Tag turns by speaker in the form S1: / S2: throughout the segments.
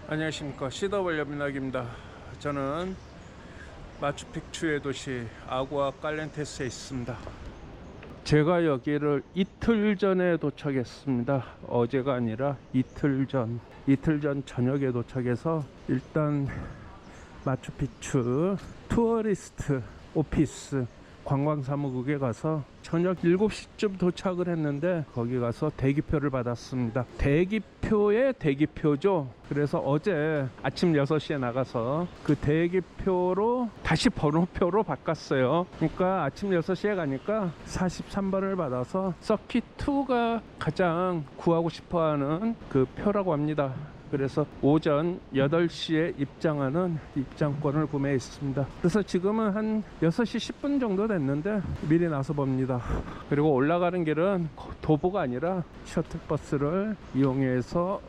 S1: 안녕하십니까, CW 민학입니다. 저는 마추픽추의 도시 아구아 칼렌테스에 있습니다. 제가 여기를 이틀 전에 도착했습니다. 어제가 아니라 이틀 전 저녁에 도착해서 일단 마추픽추 투어리스트 오피스 관광사무국에 가서 저녁 7시쯤 도착을 했는데 거기 가서 대기표를 받았습니다. 대기표의 대기표죠. 그래서 어제 아침 6시에 나가서 그 대기표로 다시 번호표로 바꿨어요. 그러니까 아침 6시에 가니까 43번을 받아서 서킷2가 가장 구하고 싶어하는 그 표라고 합니다. 그래서 오전 8시에 입장하는 입장권을 구매했습니다. 그래서 지금은 한 6시 10분 정도 됐는데 미리 나서 봅니다. 그리고 올라가는 길은 도보가 아니라 셔틀버스를 이용해서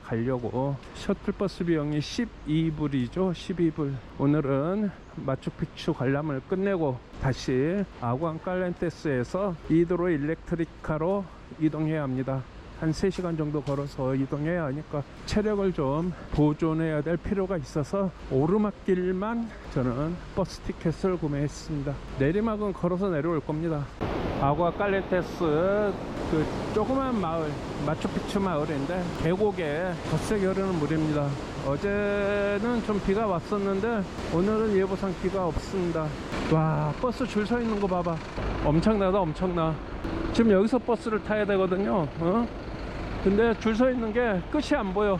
S1: 가려고. 셔틀버스 비용이 12불이죠. 12불. 오늘은 마추픽추 관람을 끝내고 다시 아구아 칼렌테스에서 이드로 일렉트리카로 이동해야 합니다. 한 3시간 정도 걸어서 이동해야 하니까 체력을 좀 보존해야 될 필요가 있어서 오르막길만 저는 버스 티켓을 구매했습니다. 내리막은 걸어서 내려올 겁니다. 아구아 칼렌테스 그 조그만 마을, 마추픽추 마을인데 계곡에 덧세게 흐르는 물입니다. 어제는 좀 비가 왔었는데 오늘은 예보상 비가 없습니다. 와, 버스 줄 서 있는 거 봐봐. 엄청나다, 엄청나. 지금 여기서 버스를 타야 되거든요. 근데 줄 서 있는 게 끝이 안 보여.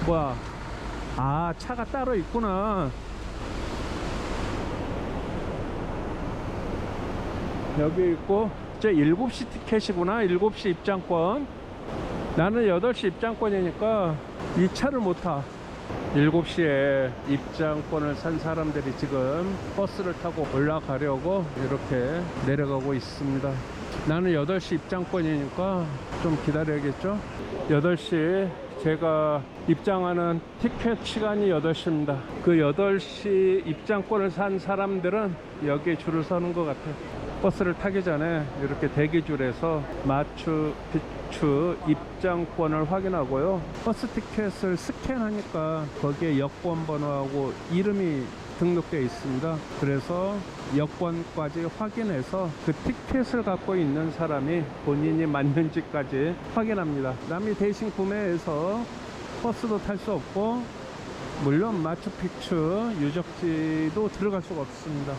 S1: 뭐야, 아, 차가 따로 있구나. 여기 있고, 제 7시 티켓이구나. 7시 입장권. 나는 8시 입장권이니까 이 차를 못 타. 7시에 입장권을 산 사람들이 지금 버스를 타고 올라가려고 이렇게 내려가고 있습니다. 나는 8시 입장권이니까 좀 기다려야겠죠. 8시 제가 입장하는 티켓 시간이 8시입니다 그 8시 입장권을 산 사람들은 여기에 줄을 서는 것 같아요. 버스를 타기 전에 이렇게 대기줄에서 마추픽추 입장권을 확인하고요, 버스 티켓을 스캔하니까 거기에 여권 번호하고 이름이 등록되어 있습니다. 그래서 여권까지 확인해서 그 티켓을 갖고 있는 사람이 본인이 맞는지까지 확인합니다. 남이 대신 구매해서 버스도 탈 수 없고, 물론 마추픽추 유적지도 들어갈 수가 없습니다.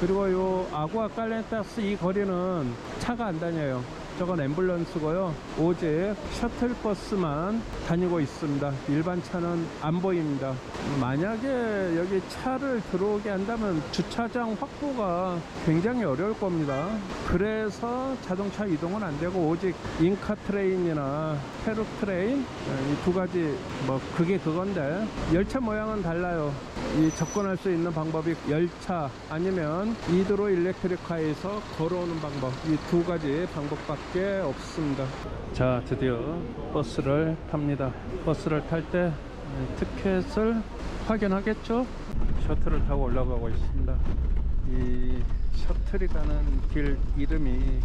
S1: 그리고 요 아구아 칼렌테스 이 거리는 차가 안 다녀요. 저건 앰뷸런스고요. 오직 셔틀버스만 다니고 있습니다. 일반 차는 안 보입니다. 만약에 여기 차를 들어오게 한다면 주차장 확보가 굉장히 어려울 겁니다. 그래서 자동차 이동은 안 되고 오직 인카 트레인이나 페룩 트레인, 이 두 가지, 뭐 그게 그건데 열차 모양은 달라요. 이 접근할 수 있는 방법이 열차 아니면 이드로 일렉트리카에서 걸어오는 방법, 이 두 가지 방법밖에 없습니다. 자, 드디어 버스를 탑니다. 버스를 탈 때 티켓을 확인하겠죠. 셔틀을 타고 올라가고 있습니다. 이 셔틀이 가는 길 이름이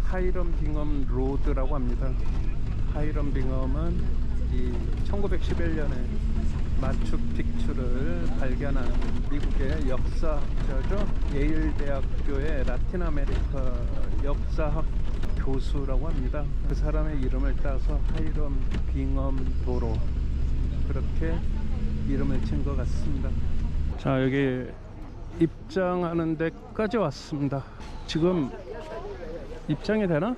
S1: 하이럼 빙엄 로드라고 합니다. 하이럼 빙엄은 이 1911년에 마추픽추를 발견한 미국의 역사자죠. 예일 대학교의 라틴 아메리카 역사학 교수라고 합니다. 그 사람의 이름을 따서 하이럼 빙엄 도로, 그렇게 이름을 친 것 같습니다. 자, 여기 입장하는 데까지 왔습니다. 지금 입장이 되나?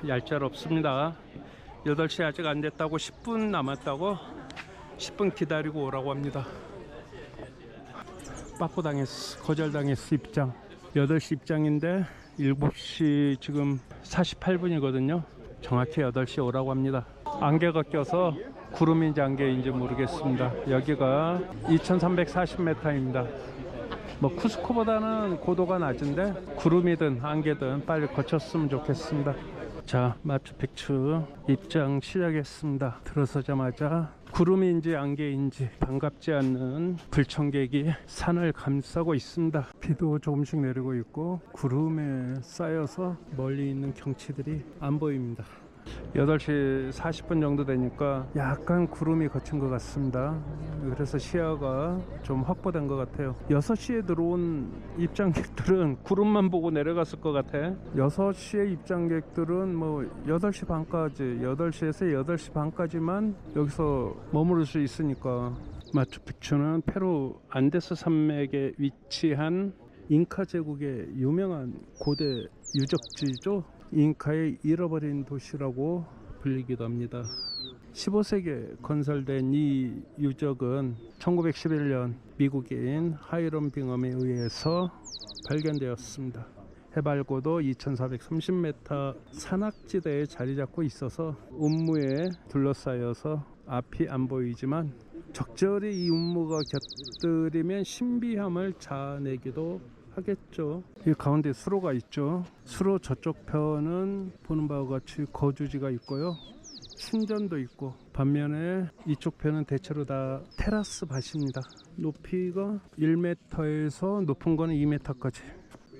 S1: 얄짤없습니다. 8시 아직 안 됐다고, 10분 남았다고, 10분 기다리고 오라고 합니다. 빠꾸당했어. 거절당했어. 입장 8시 입장인데 7시 지금 48분이거든요 정확히 8시 오라고 합니다. 안개가 껴서 구름인지 안개인지 모르겠습니다. 여기가 2340m입니다 뭐 쿠스코보다는 고도가 낮은데 구름이든 안개든 빨리 거쳤으면 좋겠습니다. 자, 마추픽추 입장 시작했습니다. 들어서자마자 구름인지 안개인지 반갑지 않는 불청객이 산을 감싸고 있습니다. 비도 조금씩 내리고 있고 구름에 쌓여서 멀리 있는 경치들이 안 보입니다. 8시 40분 정도 되니까 약간 구름이 걷힌 것 같습니다. 그래서 시야가 좀 확보된 것 같아요. 6시에 들어온 입장객들은 구름만 보고 내려갔을 것 같아. 6시에 입장객들은 뭐 8시 반까지, 8시에서 8시 반까지만 여기서 머무를 수 있으니까. 마추픽추는 페루 안데스 산맥에 위치한 잉카 제국의 유명한 고대 유적지죠. 잉카의 잃어버린 도시라고 불리기도 합니다. 15세기에 건설된 이 유적은 1911년 미국인 하이럼 빙엄에 의해서 발견되었습니다. 해발고도 2430m 산악지대에 자리 잡고 있어서 운무에 둘러싸여서 앞이 안 보이지만 적절히 이 운무가 곁들이면 신비함을 자아내기도 하겠죠. 이 가운데 수로가 있죠. 수로 저쪽 편은 보는 바와 같이 거주지가 있고요. 신전도 있고, 반면에 이쪽 편은 대체로 다 테라스 밭입니다. 높이가 1m에서 높은 거는 2m까지.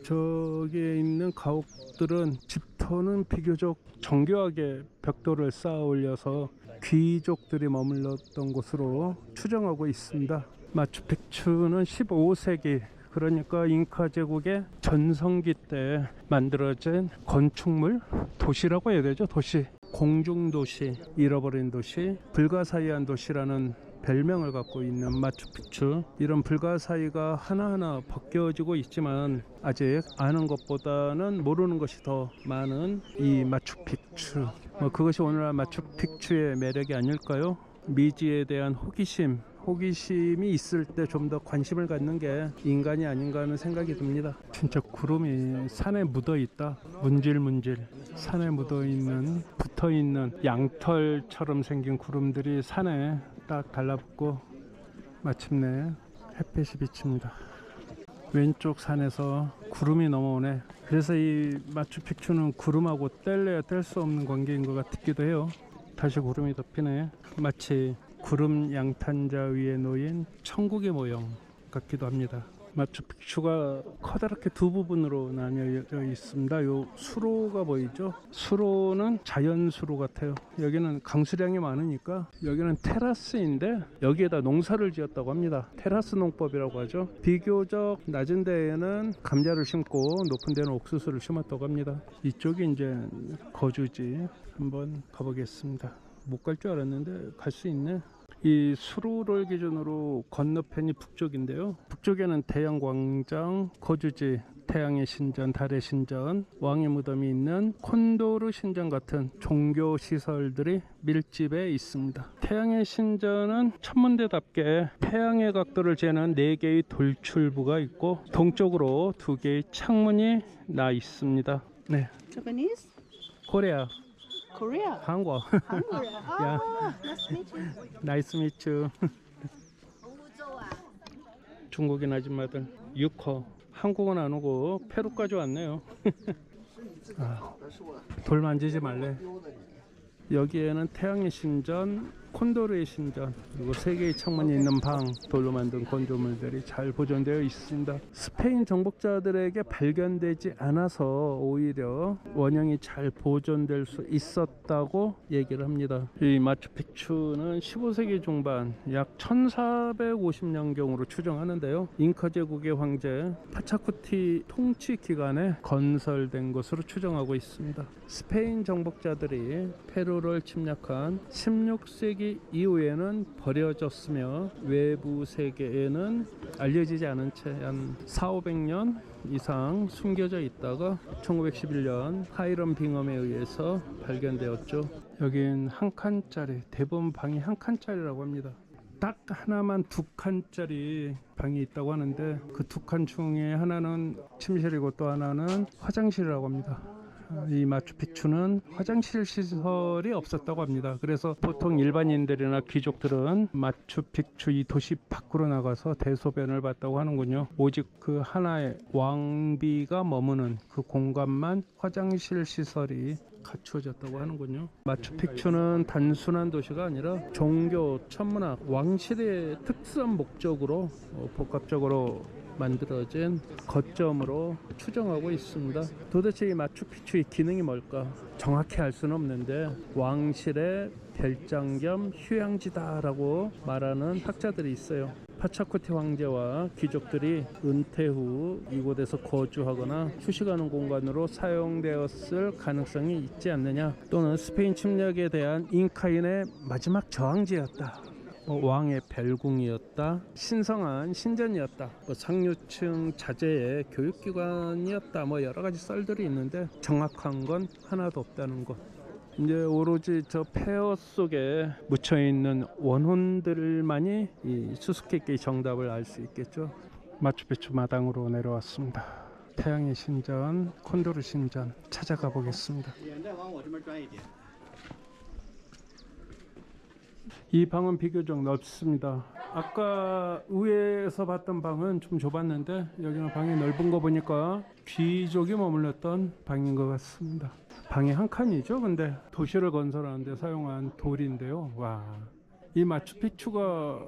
S1: 저기에 있는 가옥들은 집터는 비교적 정교하게 벽돌을 쌓아 올려서 귀족들이 머물렀던 곳으로 추정하고 있습니다. 마추픽추는 15세기, 그러니까 잉카 제국의 전성기 때 만들어진 건축물, 도시라고 해야 되죠. 도시, 공중도시, 잃어버린 도시, 불가사의한 도시라는 별명을 갖고 있는 마추픽추. 이런 불가사의가 하나하나 벗겨지고 있지만 아직 아는 것보다는 모르는 것이 더 많은 이 마추픽추. 그것이 오늘날 마추픽추의 매력이 아닐까요? 미지에 대한 호기심이 있을 때 좀 더 관심을 갖는 게 인간이 아닌가 하는 생각이 듭니다. 진짜 구름이 산에 묻어 있다. 문질문질 산에 묻어 있는, 붙어 있는 양털처럼 생긴 구름들이 산에 딱 달라붙고 마침내 햇빛이 비칩니다. 왼쪽 산에서 구름이 넘어오네. 그래서 이 마추픽추는 구름하고 뗄래야 뗄 수 없는 관계인 것 같기도 해요. 다시 구름이 덮이네. 마치 구름 양탄자 위에 놓인 천국의 모형 같기도 합니다. 마추픽추가 커다랗게 두 부분으로 나뉘어 있습니다. 요 수로가 보이죠? 수로는 자연 수로 같아요. 여기는 강수량이 많으니까 여기는 테라스인데 여기에다 농사를 지었다고 합니다. 테라스 농법이라고 하죠. 비교적 낮은 데에는 감자를 심고 높은 데는 옥수수를 심었다고 합니다. 이쪽이 이제 거주지. 한번 가보겠습니다. 못 갈 줄 알았는데 갈 수 있네. 이 수로를 기준으로 건너편이 북쪽인데요. 북쪽에는 태양광장, 거주지, 태양의 신전, 달의 신전, 왕의 무덤이 있는 콘도르 신전 같은 종교 시설들이 밀집해 있습니다. 태양의 신전은 천문대답게 태양의 각도를 재는 4개의 돌출부가 있고 동쪽으로 2개의 창문이 나 있습니다. 네.
S2: Japanese?
S1: 코리아.
S2: Korea?
S1: 한국.
S2: Hangul?
S1: Yeah.
S2: Nice to meet you.
S1: 나이스 미츠. 중국인 아줌마들 6호. 한국은 안 오고 페루까지 왔네요. 돌 만지지 말래. 여기에는 태양의 신전, 콘도르의 신전, 그리고 3개의 창문이 있는 방, 돌로 만든 건조물들이 잘 보존되어 있습니다. 스페인 정복자들에게 발견되지 않아서 오히려 원형이 잘 보존될 수 있었다고 얘기를 합니다. 이 마추픽추는 15세기 중반 약 1450년경으로 추정하는데요. 잉카 제국의 황제 파차쿠티 통치 기간에 건설된 것으로 추정하고 있습니다. 스페인 정복자들이 페루를 침략한 16세기 이후에는 버려졌으며 외부 세계에는 알려지지 않은 채 한 400~500년 이상 숨겨져 있다가 1911년 하이럼 빙엄에 의해서 발견되었죠. 여긴 한 칸짜리, 대부분 방이 한 칸짜리라고 합니다. 딱 하나만 2칸짜리 방이 있다고 하는데 그 2칸 중에 하나는 침실이고 또 하나는 화장실이라고 합니다. 이 마추픽추는 화장실 시설이 없었다고 합니다. 그래서 보통 일반인들이나 귀족들은 마추픽추 이 도시 밖으로 나가서 대소변을 봤다고 하는군요. 오직 그 하나의 왕비가 머무는 그 공간만 화장실 시설이 갖추어졌다고 하는군요. 마추픽추는 단순한 도시가 아니라 종교, 천문학, 왕실의 특수한 목적으로 복합적으로 만들어진 거점으로 추정하고 있습니다. 도대체 이 마추픽추의 기능이 뭘까? 정확히 알 수는 없는데 왕실의 별장 겸 휴양지다라고 말하는 학자들이 있어요. 파차쿠티 황제와 귀족들이 은퇴 후 이곳에서 거주하거나 휴식하는 공간으로 사용되었을 가능성이 있지 않느냐, 또는 스페인 침략에 대한 잉카인의 마지막 저항지였다, 왕의 별궁이었다, 신성한 신전이었다, 상류층 자제의 교육기관이었다, 여러가지 썰들이 있는데 정확한 건 하나도 없다는 것. 이제 오로지 저 폐허 속에 묻혀있는 원혼들만이 이 수수께끼 정답을 알 수 있겠죠. 마추픽추 마당으로 내려왔습니다. 태양의 신전, 콘도르 신전 찾아가 보겠습니다. 이 방은 비교적 넓습니다. 아까 위에서 봤던 방은 좀 좁았는데 여기는 방이 넓은 거 보니까 귀족이 머물렀던 방인 것 같습니다. 방이 한 칸이죠. 근데 도시를 건설하는데 사용한 돌인데요. 와, 이 마추픽추가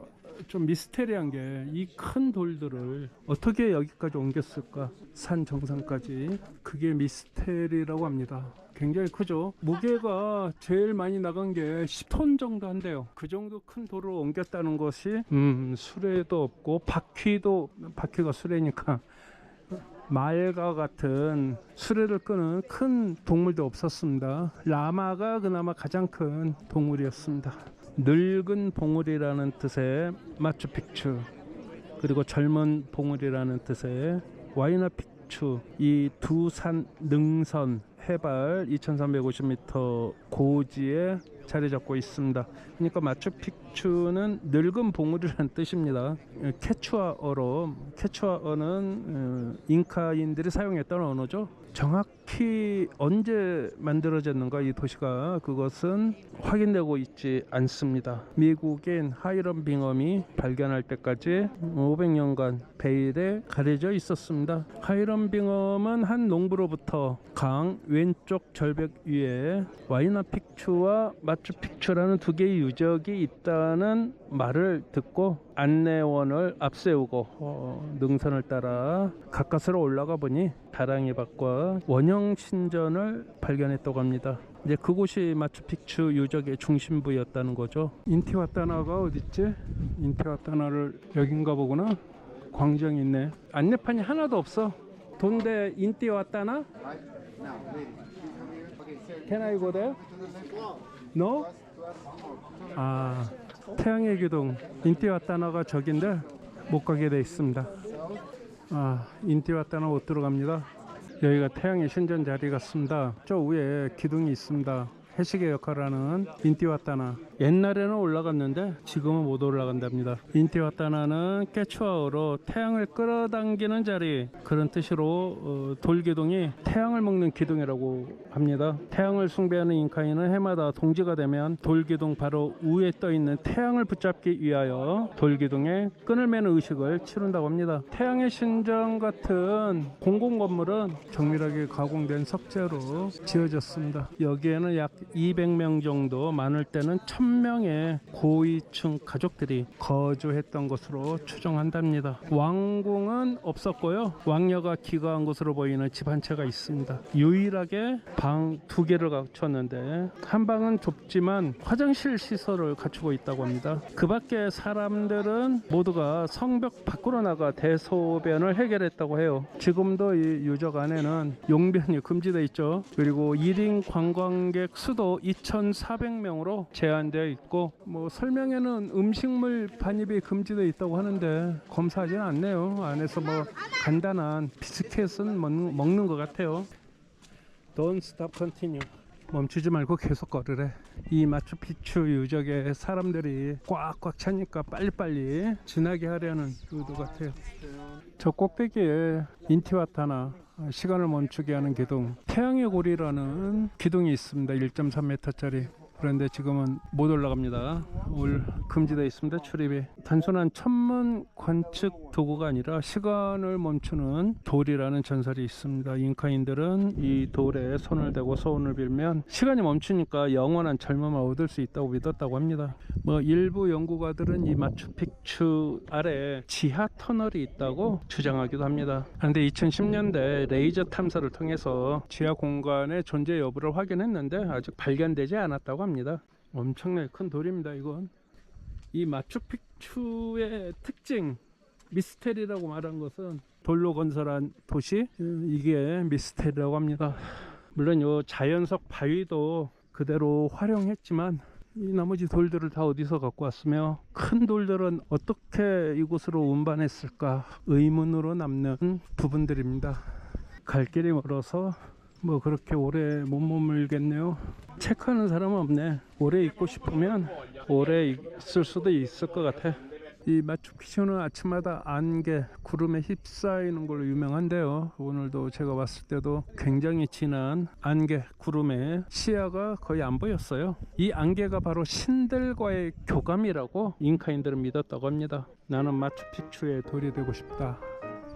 S1: 좀 미스테리한 게 이 큰 돌들을 어떻게 여기까지 옮겼을까? 산 정상까지. 그게 미스테리라고 합니다. 굉장히 크죠. 무게가 제일 많이 나간 게 10톤 정도 한대요. 그 정도 큰 돌을 옮겼다는 것이 수레도 없고 바퀴가 수레니까 말과 같은 수레를 끄는 큰 동물도 없었습니다. 라마가 그나마 가장 큰 동물이었습니다. 늙은 봉우리라는 뜻의 마추픽추, 그리고 젊은 봉우리라는 뜻의 와이나픽추, 이 두 산 능선 해발 2350m 고지에 자리 잡고 있습니다. 그러니까 마추픽추는 늙은 봉우리라는 뜻입니다. 케추아어는 잉카인들이 사용했던 언어죠. 정확히 언제 만들어졌는가 이 도시가, 그것은 확인되고 있지 않습니다. 미국인 하이럼 빙엄이 발견할 때까지 500년간 베일에 가려져 있었습니다. 하이럼 빙엄은 한 농부로부터 강 왼쪽 절벽 위에 와이나픽추와 마추픽추라는 두 개의 유적이 있다는 말을 듣고 안내원을 앞세우고 능선을 따라 가까스로 올라가 보니 다랑이 밭과 원형 신전을 발견했다고 합니다. 이제 그곳이 마추픽추 유적의 중심부였다는 거죠. 인티와타나가 어딨지? 인티와타나를 여긴가 보구나. 광장이 있네. 안내판이 하나도 없어. 돈데 인티와타나? Can I go there? No? 아, 태양의 기둥 인티와타나가 저긴데 못 가게 돼 있습니다. 아, 인티와타나 못 들어갑니다. 여기가 태양의 신전 자리 같습니다. 저 위에 기둥이 있습니다. 해시계 역할을 하는 인티와타나. 옛날에는 올라갔는데 지금은 못 올라간답니다. 인티와타나는 깨추아어로 태양을 끌어당기는 자리, 그런 뜻으로 돌기둥이 태양을 먹는 기둥이라고 합니다. 태양을 숭배하는 잉카인은 해마다 동지가 되면 돌기둥 바로 위에 떠있는 태양을 붙잡기 위하여 돌기둥에 끈을 매는 의식을 치룬다고 합니다. 태양의 신전 같은 공공건물은 정밀하게 가공된 석재로 지어졌습니다. 여기에는 약 200명 정도, 많을 때는 1000명의 고위층 가족들이 거주했던 것으로 추정한답니다. 왕궁은 없었고요. 왕녀가 기거한 것으로 보이는 집 한 채가 있습니다. 유일하게 방 2개를 갖췄는데 한 방은 좁지만 화장실 시설을 갖추고 있다고 합니다. 그 밖에 사람들은 모두가 성벽 밖으로 나가 대소변을 해결했다고 해요. 지금도 이 유적 안에는 용변이 금지되어 있죠. 그리고 1인 관광객 수도 2,400명으로 제한되어 있고, 설명에는 음식물 반입이 금지되어 있다고 하는데 검사하지는 않네요. 안에서 간단한 비스켓은 먹는 것 같아요. Don't stop, continue. 멈추지 말고 계속 걸으래. 이 마추픽추 유적에 사람들이 꽉꽉 차니까 빨리빨리 지나게 하려는 의도 같아요. 저 꼭대기에 인티와타나, 시간을 멈추게 하는 기둥, 태양의 고리라는 기둥이 있습니다. 1.3m짜리. 그런데 지금은 못 올라갑니다. 금지되어 있습니다. 출입이. 단순한 천문 관측 도구가 아니라 시간을 멈추는 돌이라는 전설이 있습니다. 잉카인들은 이 돌에 손을 대고 소원을 빌면 시간이 멈추니까 영원한 젊음을 얻을 수 있다고 믿었다고 합니다. 일부 연구가들은 이 마추픽추 아래 지하 터널이 있다고 주장하기도 합니다. 그런데 2010년대 레이저 탐사를 통해서 지하 공간의 존재 여부를 확인했는데 아직 발견되지 않았다고 합니다. 엄청나게 큰 돌입니다. 이건 이 마추픽추의 특징, 미스테리라고 말한 것은 돌로 건설한 도시, 이게 미스테리라고 합니다. 물론 요 자연석 바위도 그대로 활용했지만 이 나머지 돌들을 다 어디서 갖고 왔으며 큰 돌들은 어떻게 이곳으로 운반했을까 의문으로 남는 부분들입니다. 갈 길이 멀어서 그렇게 오래 못 머물겠네요. 체크하는 사람은 없네. 오래 있고 싶으면 오래 있을 수도 있을 것 같아. 이 마추픽추는 아침마다 안개, 구름에 휩싸이는 걸로 유명한데요. 오늘도 제가 왔을 때도 굉장히 진한 안개, 구름에 시야가 거의 안 보였어요. 이 안개가 바로 신들과의 교감이라고 잉카인들은 믿었다고 합니다. 나는 마추픽추의 돌이 되고 싶다.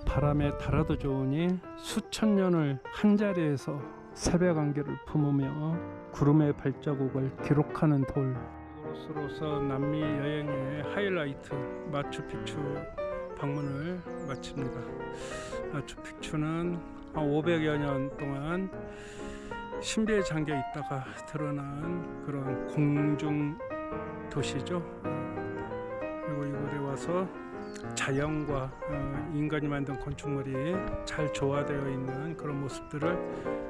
S1: 바람에 달아도 좋으니 수천 년을 한자리에서 새벽 안개를 품으며 구름의 발자국을 기록하는 돌. 이곳으로서 남미 여행의 하이라이트 마추픽추 방문을 마칩니다. 마추픽추는 한 500여 년 동안 신비에 잠겨 있다가 드러난 그런 공중 도시죠. 그리고 이곳에 와서 자연과 인간이 만든 건축물이 잘 조화되어 있는 그런 모습들을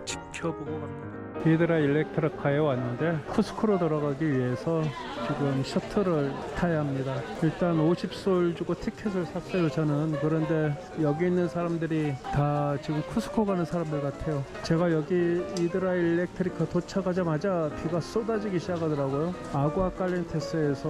S1: 지켜보고 갑니다. 히드라 일렉트리카에 왔는데 쿠스코로 들어가기 위해서 지금 셔틀을 타야 합니다. 일단 50솔 주고 티켓을 샀어요 저는. 그런데 여기 있는 사람들이 다 지금 쿠스코 가는 사람들 같아요. 제가 여기 히드라 일렉트리카 도착하자마자 비가 쏟아지기 시작하더라고요. 아구아 칼렌테스에서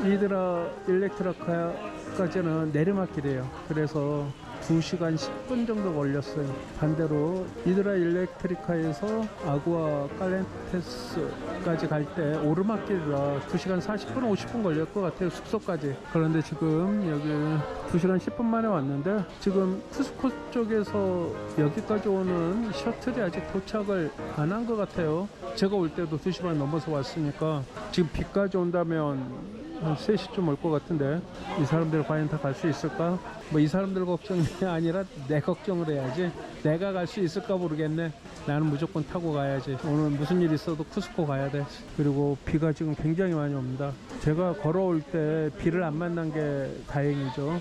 S1: 히드라 일렉트리카까지는 내리막길이에요. 그래서 2시간 10분 정도 걸렸어요. 반대로 히드라 일렉트리카에서 아구아 칼렌테스까지 갈 때 오르막길이라 2시간 40분 50분 걸릴 것 같아요. 숙소까지. 그런데 지금 여기 2시간 10분 만에 왔는데 지금 쿠스코 쪽에서 여기까지 오는 셔틀이 아직 도착을 안 한 것 같아요. 제가 올 때도 2시간 넘어서 왔으니까 지금 비까지 온다면 한 3시쯤 올 것 같은데 이 사람들 과연 다 갈 수 있을까? 이 사람들 걱정이 아니라 내 걱정을 해야지. 내가 갈 수 있을까 모르겠네. 나는 무조건 타고 가야지. 오늘 무슨 일 있어도 쿠스코 가야 돼. 그리고 비가 지금 굉장히 많이 옵니다. 제가 걸어올 때 비를 안 만난 게 다행이죠.